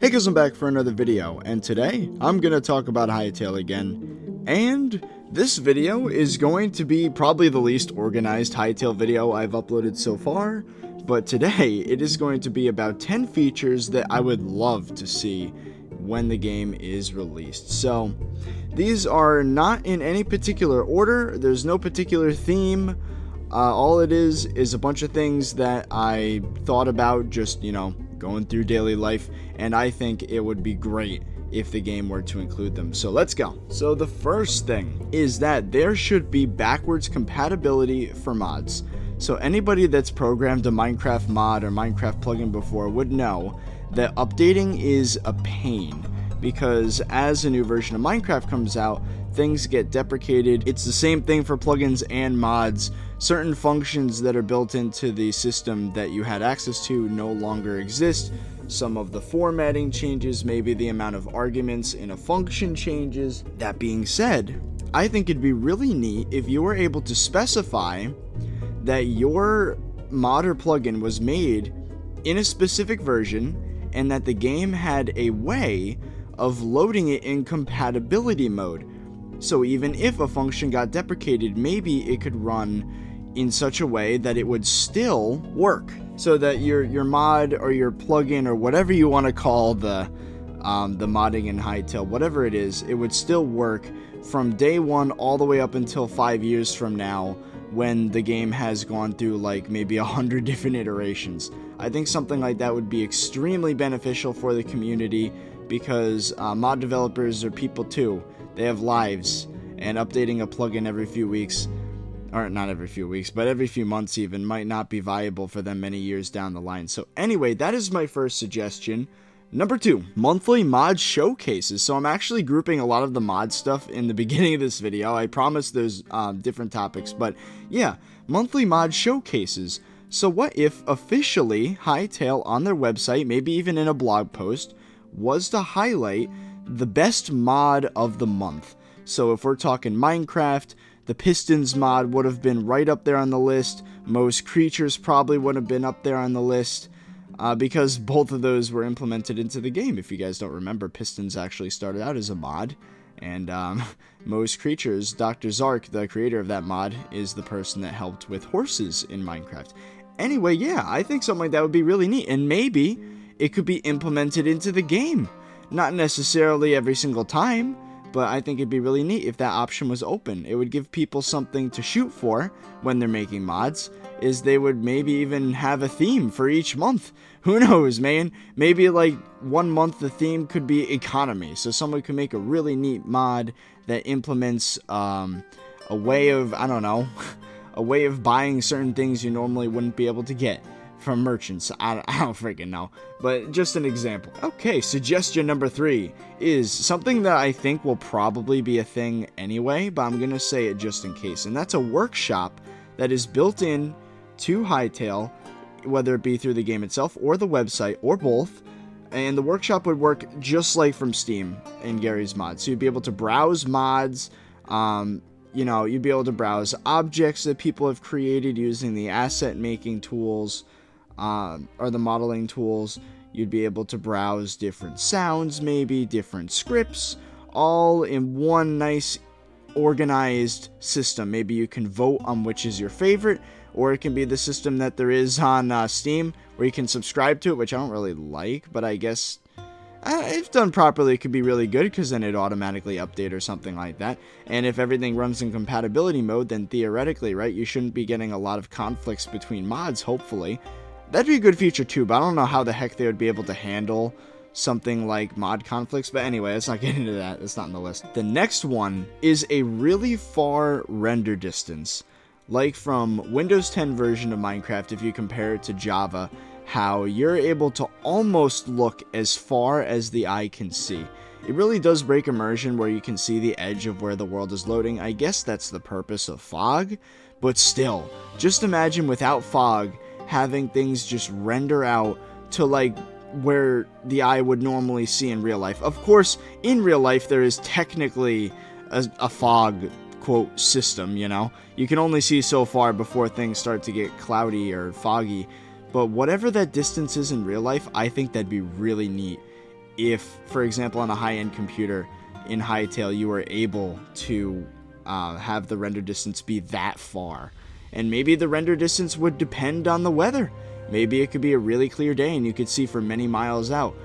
Hey guys, I'm back for another video, and today I'm going to talk about Hytale again, and this video is going to be probably the least organized Hytale video I've uploaded so far, but today it is going to be about 10 features that I would love to see when the game is released. So, these are not in any particular order, there's no particular theme. All it is a bunch of things that I thought about just, going through daily life, and I think it would be great if the game were to include them. So let's go. So the first thing is that there should be backwards compatibility for mods. So anybody that's programmed a Minecraft mod or Minecraft plugin before would know that updating is a pain, because as a new version of Minecraft comes out, things get deprecated. It's the same thing for plugins and mods. Certain functions that are built into the system that you had access to no longer exist. Some of the formatting changes, maybe the amount of arguments in a function changes. That being said, I think it'd be really neat if you were able to specify that your mod or plugin was made in a specific version and that the game had a way of loading it in compatibility mode. So even if a function got deprecated, maybe it could run in such a way that it would still work, so that your mod or your plugin or whatever you want to call the modding in Hytale, whatever it is, it would still work from day one all the way up until 5 years from now, when the game has gone through like maybe 100 different iterations. I think something like that would be extremely beneficial for the community, because mod developers are people too. They have lives, and updating a plugin every few weeks, or not every few weeks, but every few months even, might not be viable for them many years down the line. So anyway, that is my first suggestion. Number 2, monthly mod showcases. So I'm actually grouping a lot of the mod stuff in the beginning of this video. I promise there's different topics, but yeah, monthly mod showcases. So what if officially Hytale on their website, maybe even in a blog post, was to highlight the best mod of the month? So if we're talking Minecraft, the Pistons mod would have been right up there on the list. Most Creatures probably would have been up there on the list, because both of those were implemented into the game. If you guys don't remember, Pistons actually started out as a mod, and Most Creatures, Dr. Zark, the creator of that mod, is the person that helped with horses in Minecraft. Anyway, yeah, I think something like that would be really neat, and maybe it could be implemented into the game. Not necessarily every single time, but I think it'd be really neat if that option was open. It would give people something to shoot for when they're making mods, is they would maybe even have a theme for each month. Who knows, man? Maybe like one month the theme could be economy, so someone could make a really neat mod that implements a way of, I don't know, a way of buying certain things you normally wouldn't be able to get from merchants. I don't freaking know, but just an example. Okay, suggestion number 3 is something that I think will probably be a thing anyway, but I'm gonna say it just in case, and that's a workshop that is built in to Hytale, whether it be through the game itself or the website or both. And the workshop would work just like from Steam in Gary's Mod. So you'd be able to browse mods, you'd be able to browse objects that people have created using the asset making tools, or the modeling tools. You'd be able to browse different sounds, maybe different scripts, all in one nice organized system. Maybe you can vote on which is your favorite, or it can be the system that there is on Steam, where you can subscribe to it, which I don't really like, but I guess if done properly, it could be really good, because then it'd automatically update or something like that. And if everything runs in compatibility mode, then theoretically, right, you shouldn't be getting a lot of conflicts between mods, hopefully. That'd be a good feature too, but I don't know how the heck they would be able to handle something like mod conflicts. But anyway, let's not get into that. It's not on the list. The next one is a really far render distance. Like from Windows 10 version of Minecraft, if you compare it to Java, how you're able to almost look as far as the eye can see. It really does break immersion where you can see the edge of where the world is loading. I guess that's the purpose of fog, but still, just imagine without fog, having things just render out to like where the eye would normally see in real life. Of course, in real life, there is technically a fog, quote, system, You can only see so far before things start to get cloudy or foggy. But whatever that distance is in real life, I think that'd be really neat if, for example, on a high-end computer in Hytale, you were able to have the render distance be that far. And maybe the render distance would depend on the weather. Maybe it could be a really clear day and you could see for many miles out.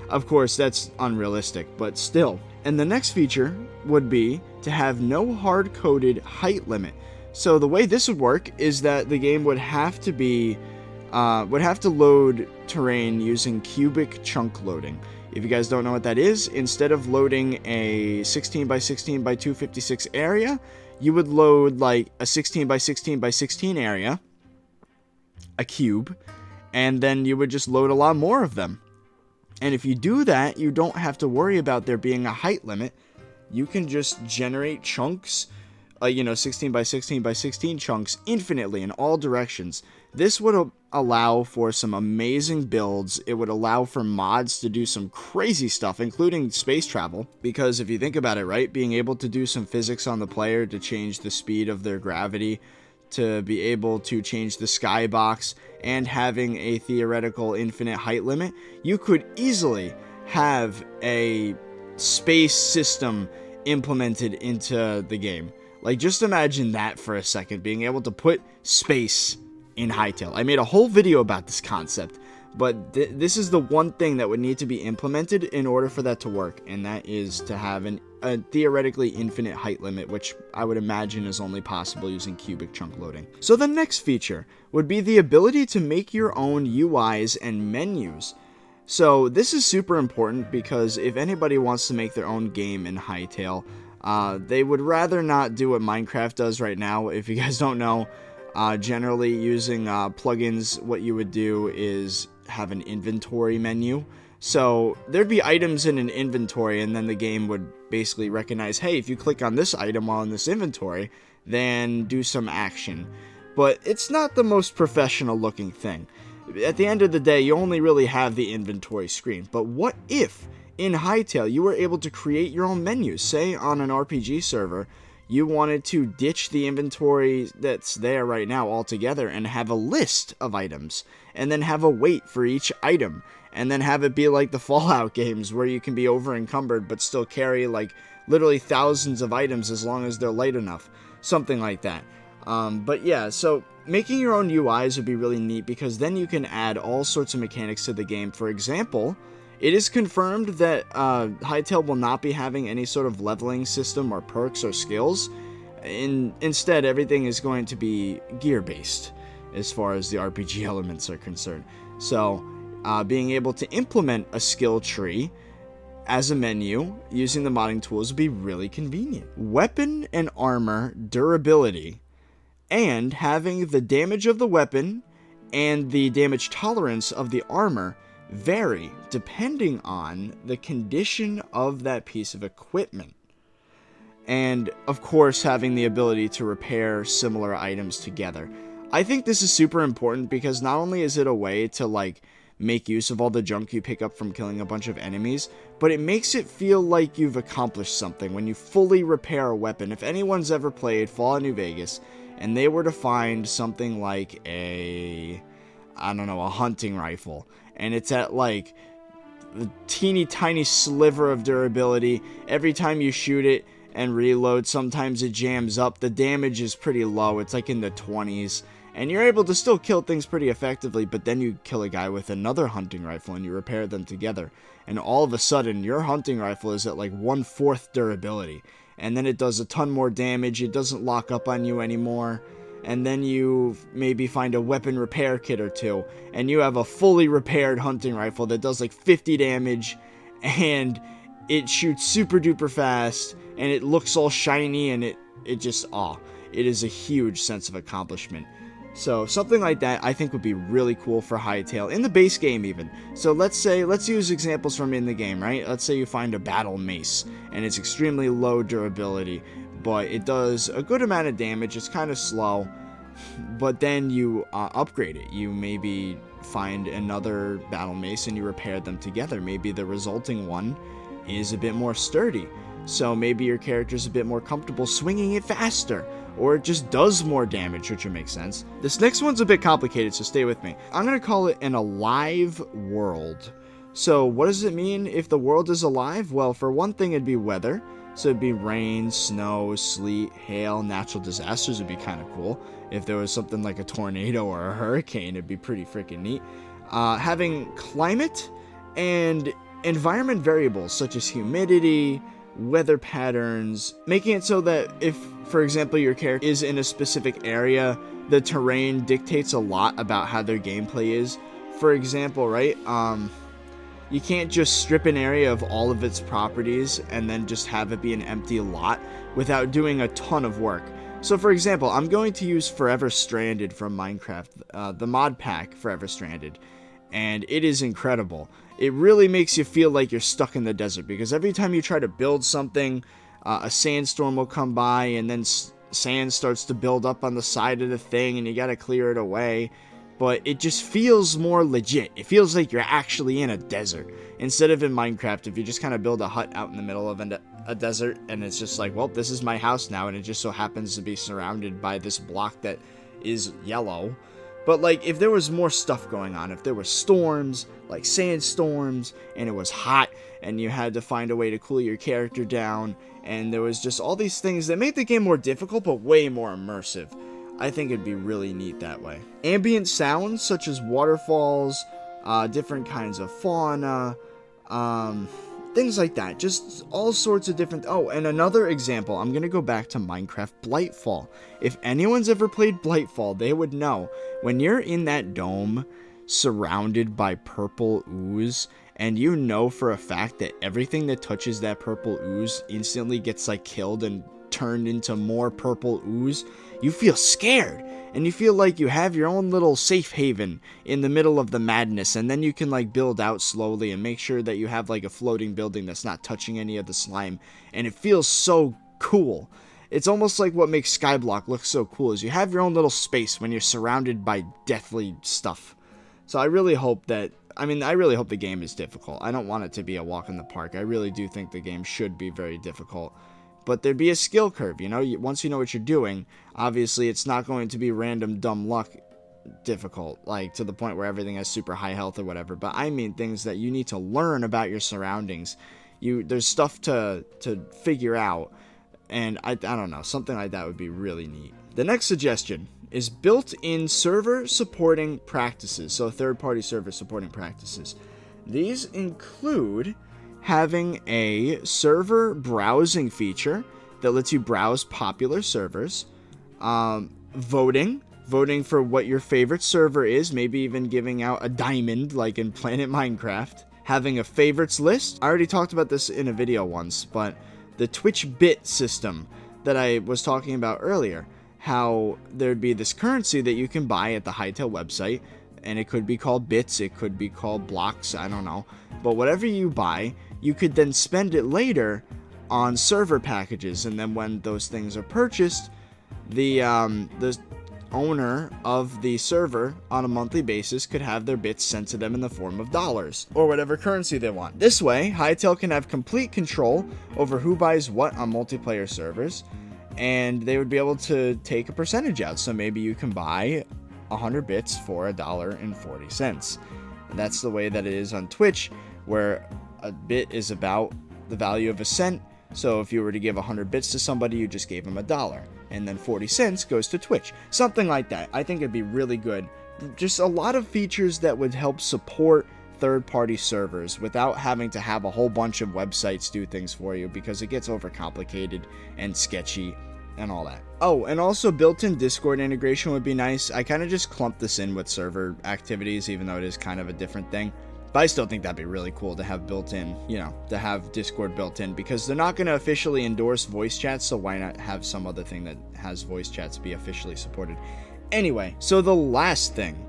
Of course, that's unrealistic, but still. And the next feature would be to have no hard-coded height limit. So the way this would work is that the game would have to load terrain using cubic chunk loading. If you guys don't know what that is, instead of loading a 16 by 16 by 256 area, you would load like a 16 by 16 by 16 area, a cube, and then you would just load a lot more of them. And if you do that, you don't have to worry about there being a height limit. You can just generate chunks, 16 by 16 by 16 chunks infinitely in all directions. This would allow for some amazing builds. It would allow for mods to do some crazy stuff, including space travel. Because if you think about it, right, being able to do some physics on the player to change the speed of their gravity, to be able to change the skybox, and having a theoretical infinite height limit, you could easily have a space system implemented into the game. Like, just imagine that for a second, being able to put space in Hytale. I made a whole video about this concept, but this is the one thing that would need to be implemented in order for that to work, and that is to have a theoretically infinite height limit, which I would imagine is only possible using cubic chunk loading. So the next feature would be the ability to make your own UIs and menus. So this is super important because if anybody wants to make their own game in Hytale, they would rather not do what Minecraft does right now. If you guys don't know, generally using plugins, what you would do is have an inventory menu. So there'd be items in an inventory, and then the game would basically recognize, hey, if you click on this item while in this inventory, then do some action. But it's not the most professional looking thing. At the end of the day, you only really have the inventory screen. But what if in Hytale you were able to create your own menus? Say on an RPG server, you wanted to ditch the inventory that's there right now altogether and have a list of items, and then have a weight for each item, and then have it be like the Fallout games where you can be over encumbered but still carry like literally thousands of items as long as they're light enough. Something like that. But yeah, so making your own UIs would be really neat because then you can add all sorts of mechanics to the game. For example, it is confirmed that Hytale will not be having any sort of leveling system or perks or skills. Instead, everything is going to be gear-based as far as the RPG elements are concerned. So, being able to implement a skill tree as a menu using the modding tools would be really convenient. Weapon and armor durability, and having the damage of the weapon and the damage tolerance of the armor vary depending on the condition of that piece of equipment. And of course, having the ability to repair similar items together. I think this is super important because not only is it a way to like make use of all the junk you pick up from killing a bunch of enemies, but it makes it feel like you've accomplished something when you fully repair a weapon. If anyone's ever played Fallout New Vegas and they were to find something like a hunting rifle, and it's at like a teeny tiny sliver of durability, every time you shoot it and reload, sometimes it jams up, the damage is pretty low, it's like in the 20s, and you're able to still kill things pretty effectively, but then you kill a guy with another hunting rifle and you repair them together, and all of a sudden your hunting rifle is at like 1/4 durability, and then it does a ton more damage, it doesn't lock up on you anymore, and then you maybe find a weapon repair kit or two, and you have a fully repaired hunting rifle that does like 50 damage, and it shoots super duper fast, and it looks all shiny, and it is a huge sense of accomplishment. So something like that I think would be really cool for Hytale, in the base game even. So let's use examples from in the game, right? Let's say you find a battle mace, and it's extremely low durability, but it does a good amount of damage, it's kind of slow, but then you upgrade it. You maybe find another battle mace and you repair them together. Maybe the resulting one is a bit more sturdy, so maybe your character's a bit more comfortable swinging it faster, or it just does more damage, which would make sense. This next one's a bit complicated, so stay with me. I'm going to call it an alive world. So what does it mean if the world is alive? Well, for one thing, it'd be weather. So it'd be rain, snow, sleet, hail, natural disasters would be kind of cool. If there was something like a tornado or a hurricane, it'd be pretty freaking neat. Having climate and environment variables such as humidity, weather patterns, making it so that if, for example, your character is in a specific area, the terrain dictates a lot about how their gameplay is. For example, right, you can't just strip an area of all of its properties and then just have it be an empty lot without doing a ton of work. So for example, I'm going to use Forever Stranded from Minecraft, the mod pack Forever Stranded, and it is incredible. It really makes you feel like you're stuck in the desert, because every time you try to build something, a sandstorm will come by, and then sand starts to build up on the side of the thing, and you gotta clear it away. But it just feels more legit. It feels like you're actually in a desert. Instead of in Minecraft, if you just kind of build a hut out in the middle of a desert, and it's just like, well, this is my house now, and it just so happens to be surrounded by this block that is yellow. But like, if there was more stuff going on, if there were storms, like sandstorms, and it was hot, and you had to find a way to cool your character down, and there was just all these things that made the game more difficult, but way more immersive, I think it'd be really neat that way. Ambient sounds, such as waterfalls, different kinds of fauna, things like that. Just all sorts of different... Oh, and another example, I'm going to go back to Minecraft Blightfall. If anyone's ever played Blightfall, they would know. When you're in that dome, surrounded by purple ooze, and you know for a fact that everything that touches that purple ooze instantly gets, like, killed and turned into more purple ooze, you feel scared, and you feel like you have your own little safe haven in the middle of the madness, and then you can like build out slowly and make sure that you have like a floating building that's not touching any of the slime, and it feels so cool. It's almost like what makes Skyblock look so cool is you have your own little space when you're surrounded by deathly stuff. So I really hope that, I really hope the game is difficult. I don't want it to be a walk in the park. I really do think the game should be very difficult. But there'd be a skill curve, you know? Once you know what you're doing, obviously it's not going to be random dumb luck difficult, like to the point where everything has super high health or whatever. But I mean things that you need to learn about your surroundings. There's stuff to figure out, and I don't know, something like that would be really neat. The next suggestion is built-in server supporting practices, so third-party server supporting practices. These include having a server browsing feature that lets you browse popular servers, voting for what your favorite server is, maybe even giving out a diamond like in Planet Minecraft, having a favorites list. I already talked about this in a video once, but the Twitch bit system that I was talking about earlier, how there'd be this currency that you can buy at the Hytale website, and it could be called bits, it could be called blocks, I don't know, but whatever you buy, you could then spend it later on server packages, and then when those things are purchased, the owner of the server on a monthly basis could have their bits sent to them in the form of dollars, or whatever currency they want. This way, Hytale can have complete control over who buys what on multiplayer servers, and they would be able to take a percentage out, so maybe you can buy 100 bits for $1.40. That's the way that it is on Twitch, where a bit is about the value of a cent. So if you were to give 100 bits to somebody, you just gave them $1, and then 40 cents goes to Twitch. Something like that. I think it'd be really good. Just a lot of features that would help support third-party servers without having to have a whole bunch of websites do things for you, because it gets overcomplicated and sketchy and all that. Oh, and also built-in Discord integration would be nice. I kind of just clumped this in with server activities, even though it is kind of a different thing. But I still think that'd be really cool to have built-in, to have Discord built in, because they're not going to officially endorse voice chats, so why not have some other thing that has voice chats be officially supported? Anyway, so the last thing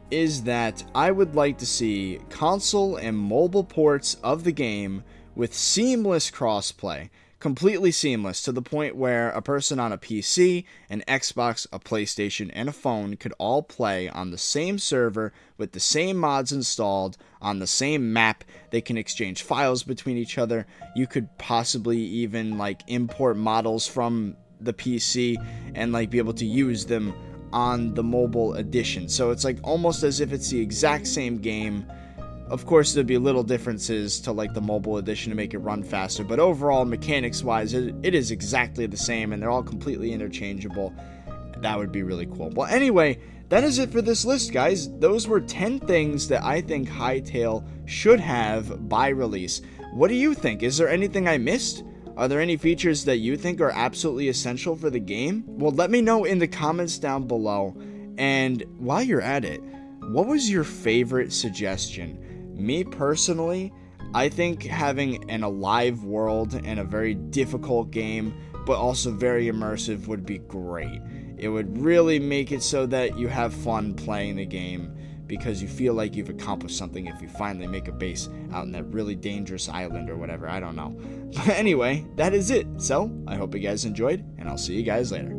is that I would like to see console and mobile ports of the game with seamless crossplay. Completely seamless, to the point where a person on a PC, an Xbox, a PlayStation, and a phone could all play on the same server with the same mods installed on the same map. They can exchange files between each other. You could possibly even import models from the PC and be able to use them on the mobile edition. So it's almost as if it's the exact same game Of course, there'd be little differences to like the mobile edition to make it run faster, but overall, mechanics-wise, it is exactly the same, and they're all completely interchangeable. That would be really cool. Well, anyway, that is it for this list, guys. Those were 10 things that I think Hytale should have by release. What do you think? Is there anything I missed? Are there any features that you think are absolutely essential for the game? Well, let me know in the comments down below. And while you're at it, what was your favorite suggestion? Me personally, I think having an alive world and a very difficult game, but also very immersive, would be great. It would really make it so that you have fun playing the game, because you feel like you've accomplished something if you finally make a base out in that really dangerous island or whatever, I don't know. But anyway, that is it. So, I hope you guys enjoyed, and I'll see you guys later.